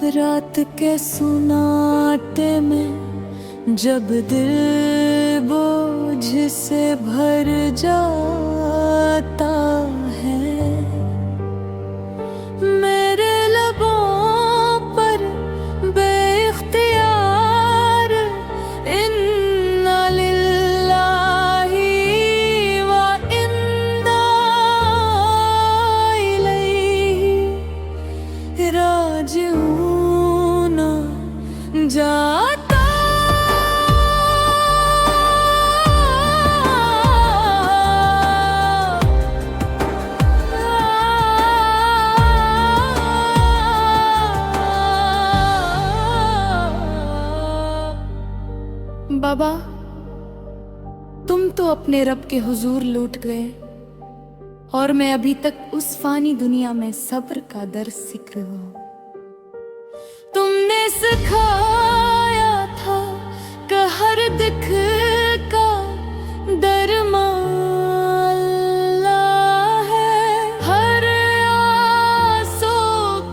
रात के सुनाटे में जब दिल बोझ से भर जाता है, मेरे लबों पर बेइख्तियार इन्ना लिल्लाही व इन्ना इलैहि राजिऊन जाता। बाबा, तुम तो अपने रब के हुजूर लौट गए और मैं अभी तक उस फानी दुनिया में सब्र का दर्स सीख रहा हूँ। तुमने सिखाया था कि हर दुख का दरमान अल्लाह है, हर आंसू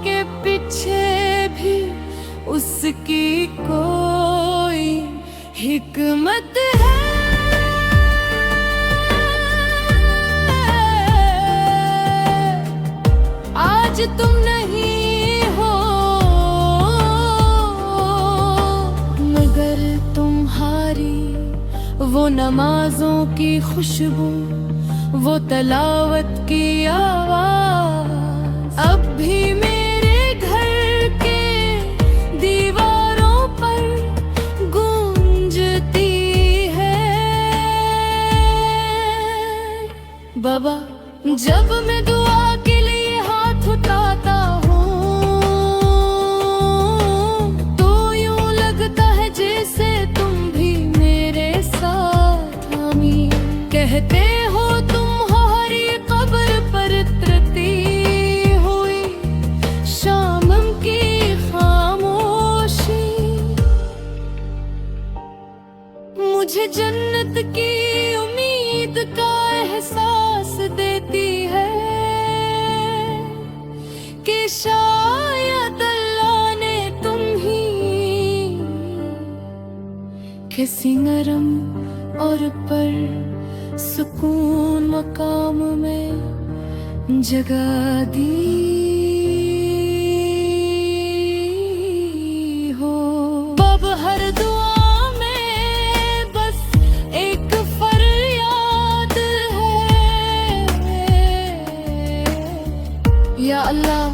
के पीछे भी उसकी कोई हिकमत है। आज तुम नहीं हो मगर तुम्हारी वो नमाजों की खुशबू, वो तलावत की आवाज अब भी मेरे घर के दीवारों पर गूंजती है। बाबा, जब मैं दुआ के लिए हाथ उठाता हूँ तो यूं लगता है जैसे तुम भी मेरे साथ आमीन कहते हो। तुम हो हरी कब्र पर तरती हुई शाम की खामोशी, मुझे जन्नत की उम्मीद का एहसास देती है कि शायद अल्लाह ने तुम ही किसी नरम और पर सुकून मकाम में जगह दी हो। अब हर दुआ में बस एक फरियाद है, या अल्लाह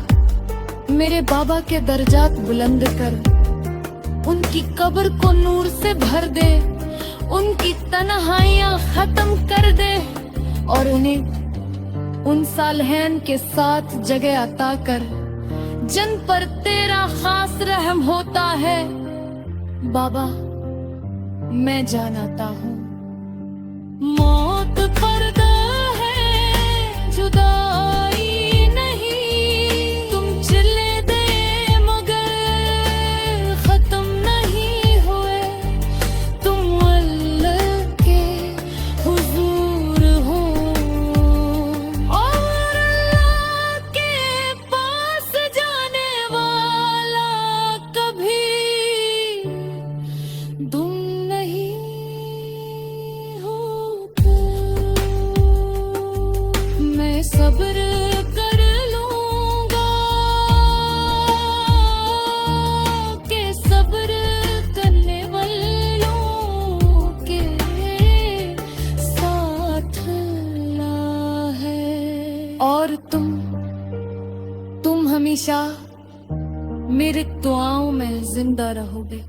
मेरे बाबा के दर्जात बुलंद कर, उनकी कब्र को नूर से भर दे, उनकी तन्हाइयां खत्म कर दे और उन्हें उन सालहैन के साथ जगह अता कर जिन पर तेरा खास रहम होता है। बाबा, मैं जानता हूँ मौत पर्दा है, जुदाई नहीं। तुम चले दे मगर खत्म नहीं हुए, तुम अल्लाह के हुजूर हो और अल्लाह के पास जाने वाला कभी तुम नहीं होता। मैं सब्र कर लूंगा के सब्र करने वालों के साथ अल्लाह है। और तुम हमेशा मेरे दुआओं में जिंदा रहोगे।